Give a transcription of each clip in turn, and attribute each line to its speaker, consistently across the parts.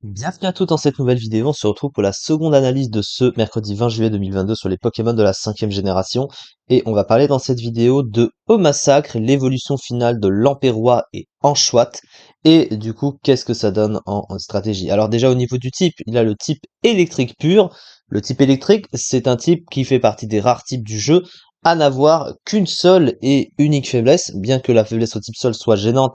Speaker 1: Bienvenue à tous dans cette nouvelle vidéo, on se retrouve pour la seconde analyse de ce mercredi 20 juillet 2022 sur les Pokémon de la 5e génération et on va parler dans cette vidéo de Massacre, l'évolution finale de Lampérois et Anchoite et du coup qu'est-ce que ça donne en stratégie. Alors déjà au niveau du type, il a le type électrique pur. Le type électrique c'est un type qui fait partie des rares types du jeu à n'avoir qu'une seule et unique faiblesse, bien que la faiblesse au type sol soit gênante.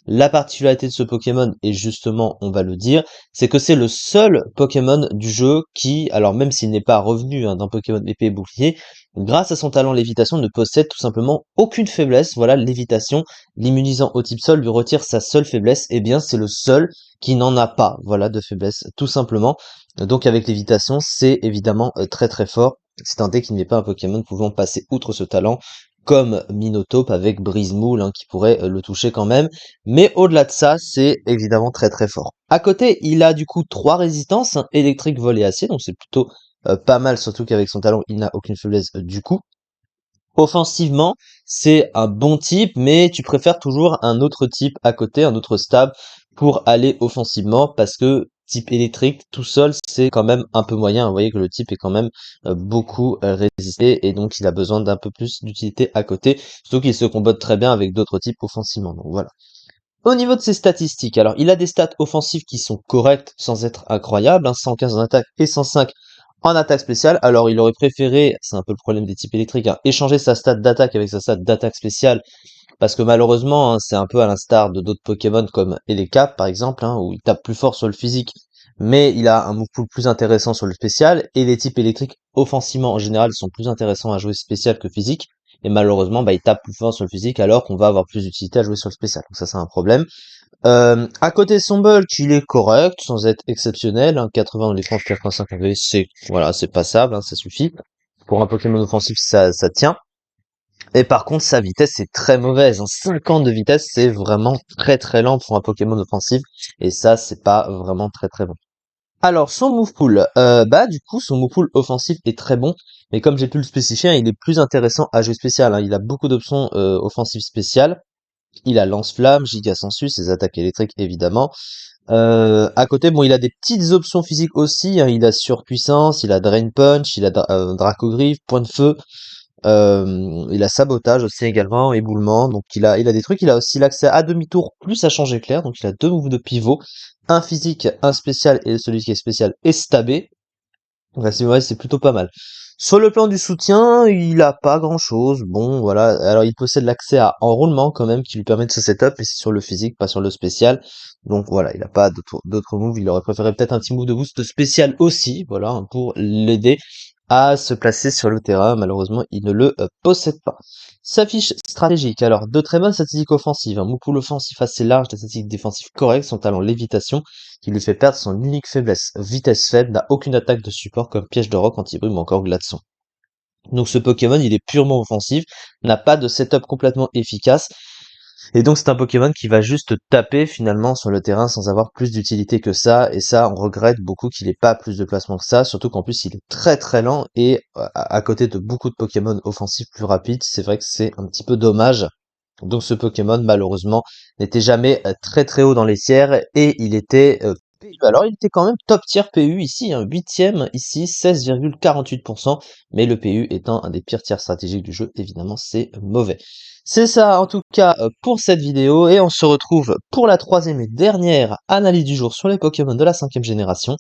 Speaker 1: La particularité de ce Pokémon, et justement on va le dire, c'est que c'est le seul Pokémon du jeu qui, alors même s'il n'est pas revenu d'un Pokémon épée et bouclier, grâce à son talent lévitation, ne possède tout simplement aucune faiblesse. Voilà, lévitation, l'immunisant au type sol lui retire sa seule faiblesse, et bien c'est le seul qui n'en a pas, voilà, de faiblesse, tout simplement. Donc avec lévitation, c'est évidemment très très fort, c'est un dé qui n'est pas un Pokémon pouvant passer outre ce talent, comme Minotape avec Brise-Moule, hein, qui pourrait le toucher quand même. Mais au-delà de ça, c'est évidemment très très fort. À côté, il a du coup trois résistances, hein, électrique, vol et acier, donc c'est plutôt pas mal, surtout qu'avec son talent, il n'a aucune faiblesse du coup. Offensivement, c'est un bon type, mais tu préfères toujours un autre type à côté, un autre stab, pour aller offensivement, parce que type électrique, tout seul, c'est quand même un peu moyen. Vous voyez que le type est quand même beaucoup résisté, et donc il a besoin d'un peu plus d'utilité à côté, surtout qu'il se combotte très bien avec d'autres types offensivement. Donc voilà. Au niveau de ses statistiques, alors il a des stats offensives qui sont correctes sans être incroyables, hein, 115 en attaque et 105 en attaque spéciale. Alors il aurait préféré, c'est un peu le problème des types électriques, hein, échanger sa stat d'attaque avec sa stat d'attaque spéciale, parce que malheureusement, hein, c'est un peu à l'instar de d'autres Pokémon comme Elekap par exemple, hein, où il tape plus fort sur le physique, mais il a un move pool plus intéressant sur le spécial, et les types électriques offensivement en général sont plus intéressants à jouer spécial que physique, et malheureusement bah, il tape plus fort sur le physique alors qu'on va avoir plus d'utilité à jouer sur le spécial, donc ça c'est un problème. À côté de son bulk, il est correct, sans être exceptionnel, hein, 80 en défense, 85 en V, c'est voilà, c'est passable, hein, ça suffit. Pour un Pokémon offensif, ça tient. Et par contre, sa vitesse est très mauvaise, hein. 50 de vitesse, c'est vraiment très très lent pour un Pokémon offensif, et ça, c'est pas vraiment très très bon. Alors, son move pool, bah du coup, son move pool offensif est très bon, mais comme j'ai pu le spécifier, hein, il est plus intéressant à jeu spécial, hein. Il a beaucoup d'options offensives spéciales. Il a lance-flamme, giga sensu, ses attaques électriques évidemment. À côté, bon, il a des petites options physiques aussi, hein. Il a surpuissance, il a drain punch, il a dracogriffe, point de feu. Il a sabotage aussi également, éboulement. Donc il a des trucs. Il a aussi l'accès à demi-tour plus à changer clair. Donc il a deux moves de pivot, un physique, un spécial, et celui qui est spécial est stabé. Donc c'est vrai, c'est plutôt pas mal. Sur le plan du soutien, il a pas grand chose. Bon, voilà. Alors, il possède l'accès à enroulement quand même, qui lui permet de se setup, mais c'est sur le physique, pas sur le spécial. Donc voilà, il a pas d'autres moves. Il aurait préféré peut-être un petit move de boost spécial aussi, voilà, hein, pour l'aider à se placer sur le terrain. Malheureusement, il ne le possède pas. Sa fiche stratégique. Alors, de très bonnes statistiques offensives. Un move pool offensif assez large, des statistiques défensives correctes, son talent lévitation, qui lui fait perdre son unique faiblesse. Vitesse faible, n'a aucune attaque de support comme piège de roc, anti-brume ou encore glaçon. Donc ce Pokémon, il est purement offensif, n'a pas de setup complètement efficace, et donc c'est un Pokémon qui va juste taper finalement sur le terrain sans avoir plus d'utilité que ça, et ça on regrette beaucoup qu'il ait pas plus de placement que ça, surtout qu'en plus il est très très lent, et à côté de beaucoup de Pokémon offensifs plus rapides, c'est vrai que c'est un petit peu dommage. Donc ce Pokémon, malheureusement, n'était jamais très très haut dans les tiers, et il était PU. Alors il était quand même top tier PU ici, hein, 8ème ici, 16,48%, mais le PU étant un des pires tiers stratégiques du jeu, évidemment c'est mauvais. C'est ça en tout cas pour cette vidéo, et on se retrouve pour la troisième et dernière analyse du jour sur les Pokémon de la 5e génération.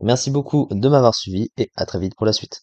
Speaker 1: Merci beaucoup de m'avoir suivi, et à très vite pour la suite.